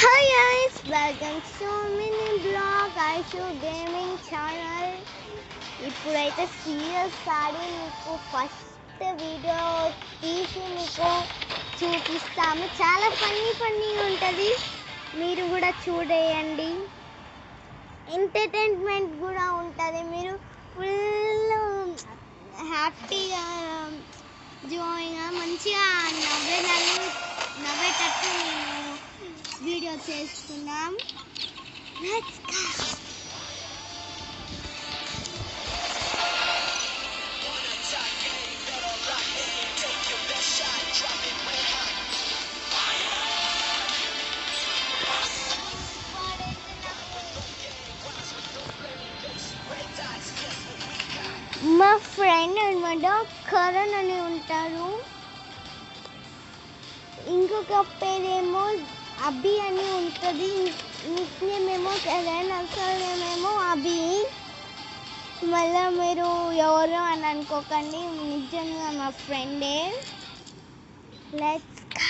Hi guys, welcome to mini blog Aishu gaming channel. ఇప్పుడైతే serious ఆడి మీకు first video తీసి మీకు చూపిస్తాము. చాలా ఫన్నీ ఉంటుంది, మీరు కూడా చూడేయండి. ఎంటర్టైన్మెంట్ కూడా ఉంటుంది, మీరు ఫుల్ హ్యాపీగా జాయిగా మంచిగా నవ్వేటట్టు నేను వీడియో చేస్తున్నాం. Let's go. మా ఫ్రెండ్ అనమాట కరణ్ అని ఉంటారు, ఇంకొక పేరేమో అభి అని ఉంటుంది. నిక్ నేమ్ ఏమో కరణ్, అసలు నేమేమో అభి. మళ్ళీ మీరు ఎవరు అని అనుకోకండి, నిజంగా మా ఫ్రెండే. Let's go.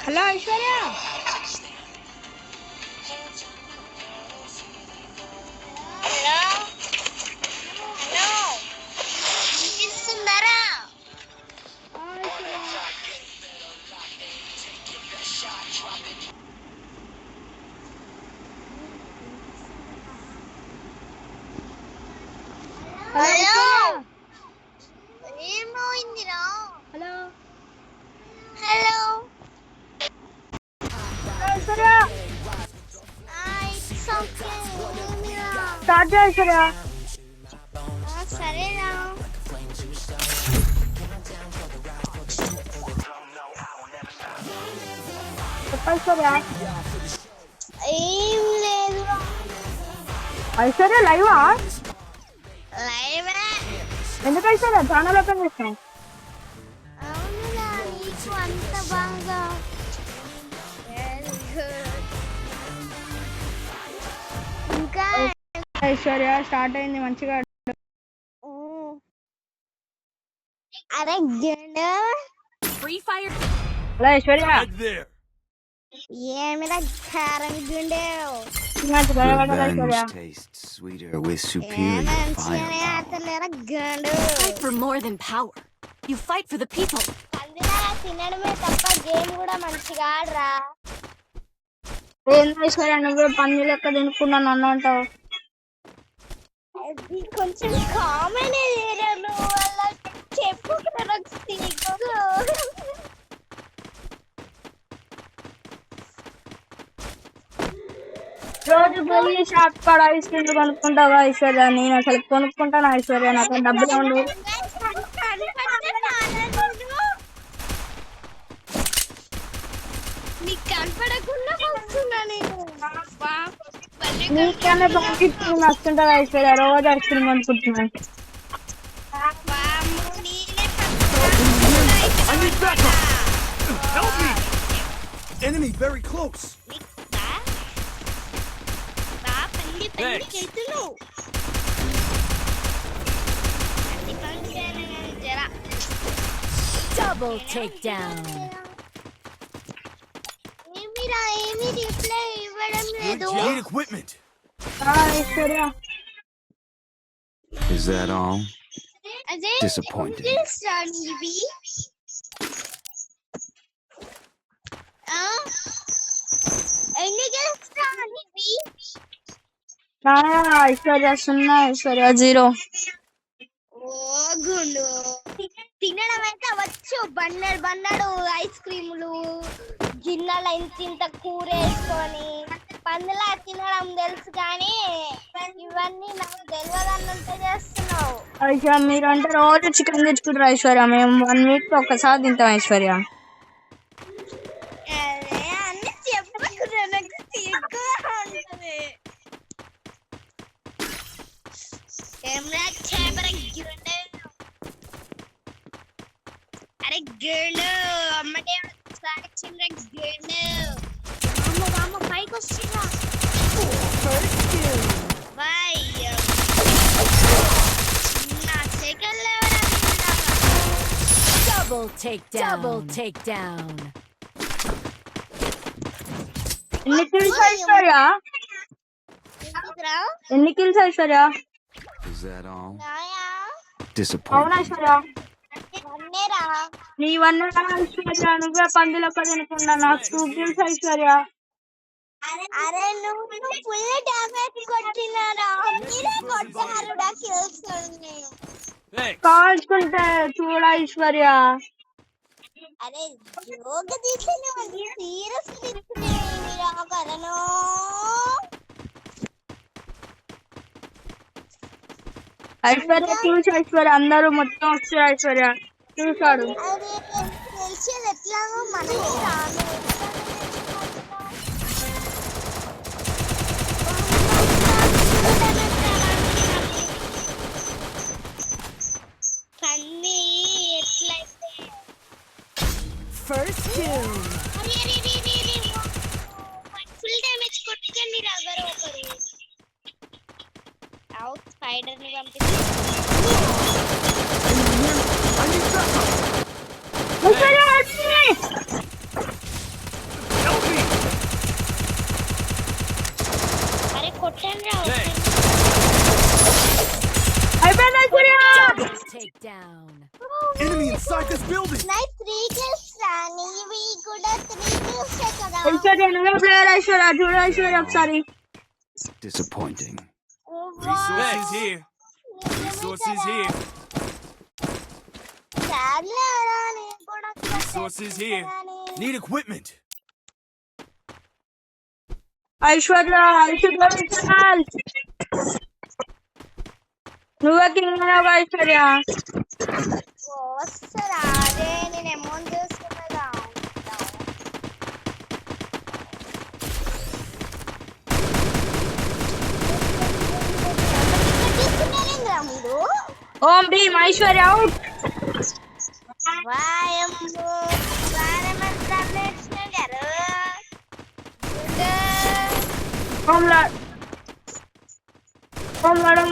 హలో ఐశ్వర్య, ఏమైందిరా? Hello hello Aishwarya, it's okay. Start చేయ ఐశ్వర్య. సరేనా? చెప్పు ఐశ్వర్య. ఏం లేదు ఐశ్వర్య లైవా? లైవ్. ఎందుకు ఐశ్వర్య ఛానల్ ఓపెన్ చేస్తాం? అవునురా, నీకు అంత బాగా. ఇంకా ఐశ్వర్య స్టార్ట్ అయింది మంచిగా. అరే గండు, హలో ఐశ్వర్య, ఏమిరా కారం గుండె? Aishwarya Tastes sweeter with superior మంచిగానే firepower. ఆడతలేరా గండు? Fight for more than power. You fight for the people. అందులో తినడమే తప్ప గేమ్ కూడా మంచిగా ఆడరా. ఏంది ఐశ్వర్య, నువ్వు పని లెక్క తినుకున్నాను అన్న అంటావు. అది కొంచెం కామన్ నువ్వు అలా చెప్పుకున్నా నాకు సిగ్గు. రోజు పోయి షాప్ కాడ ఐస్ క్రీమ్ కొనుక్కుంటావా ఐశ్వర్య? నేను అసలు కొనుక్కుంటాను ఐశ్వర్య, నాకు డబ్బులు ఉండు. నీకు కనపడకుండా వస్తున్నా నేను. నీకన్నా పంపించుకుని వస్తుంటావు ఐశ్వర్య, రోజు ఐస్ క్రీమ్ కొనుక్కుంటున్నాను. Enemy very close. Double takedown. ఏమిరా, ఏమి రిప్లై ఇవ్వడం లేదు? Need equipment. Aishwarya Is that all? అదే Disappointing. ఇవి ఎన్ని గెలుస్తాను ఇవి? ఐశ్వర్య 0, ఐశ్వర్య 0. ఓ గుండు, తినడం అయితే వచ్చు. బండడు ఐస్ క్రీములు, గిన్నెల ఇంత కూర వేసుకొని పందులా తినడం తెలుసు, కానీ ఇవన్నీ నాకు తెలియదు అన్నంత చేస్తున్నావు. ఐశ్వర్య మీరు అంటే రోజు చికెన్ తెచ్చుకుంటారు ఐశ్వర్య, మేము 1 week ఒకసారి తింటాం ఐశ్వర్య. అదే అన్ని చెప్పకుండా నాకు సిగ్గు ఉంటుంది. ఏమన్నా చేపర గిరండే. అరే గర్ల్, అమ్మటే సాగించిన గర్ల్. వామ పైకి వస్తున్నా. Vai, Double takedown. ఎన్ని కిల్స్ ఐశ్వర్య? ఎందుకురా? ఎన్ని kills Aishwarya? Is that all? నాయా అవునా Disappointing. ఐశ్వర్య? వన్నేరా నీ వన్ ఐశ్వర్య, నువ్వే పందులకు తినకుండా నాకు 2 కిల్స్ ఐశ్వర్య. అరే నువ్వు ఫుల్ డ్యామేజ్ కొట్టినారా? మీరే కొట్టారు నా కిల్స్ నేను. Thanks. కాల్చుకుంటే చూడ ఐశ్వర్య. అరే జోక్ తీసిన సీరియస్ తీసుకునేరా కరణో. ఐశ్వర్య చూసి ఐశ్వర్య అందరూ మొత్తం వచ్చారు ఐశ్వర్య చూసాడు. అరే తెలిసేది ఎట్లాగో మనమే రాను. కన్నీ ఎట్లయితే First doom. ఫుల్ డ్యామేజ్ కొట్టండి రగరు ఒకరు. అవుట్ స్పైడర్ ని పంపిస్తే ఐశ్వర్య వచ్చింది. Help me. అరే కొట్టండి రా. Thanks. అయిపోయింది Aishwarya. Double takedown. Enemy inside this building. నై 3 కిల్స్ రా. నీవి కూడా 3 కిల్స్ కదా. ఐశ్వర్య నువ్వే ప్లేయర్ ఐశ్వర్య చూడ ఐశ్వర్య ఒకసారి. Disappointing. Resources here. Resources here. చాలేరా నేను కూడా Resources here. Need equipment. Aishwarya నువ్వే కింగ్ ఐశ్వర్య. వస్తారా? అదే నేను అమౌంట్ చూసుకున్నదా. తీసుకున్నారేంద్రా మీరు? ఓం భీమ్ ఐశ్వర్య అవుట్. వాయమ్మో వారమంతా గారు. ఓం నడం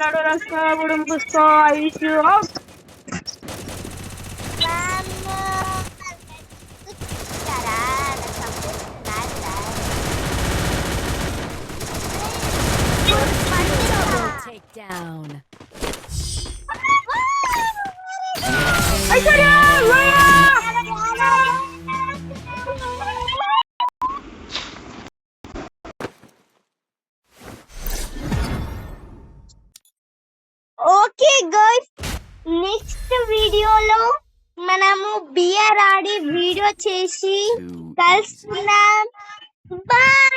నడు రస్తం పుస్తో Aishwarya out. Double takedown. Aishwarya okay guys, next వీడియోలో మనము బియర్ ఆడి వీడియో చేసి Too easy. కలుసుకుందాం. బాయ్.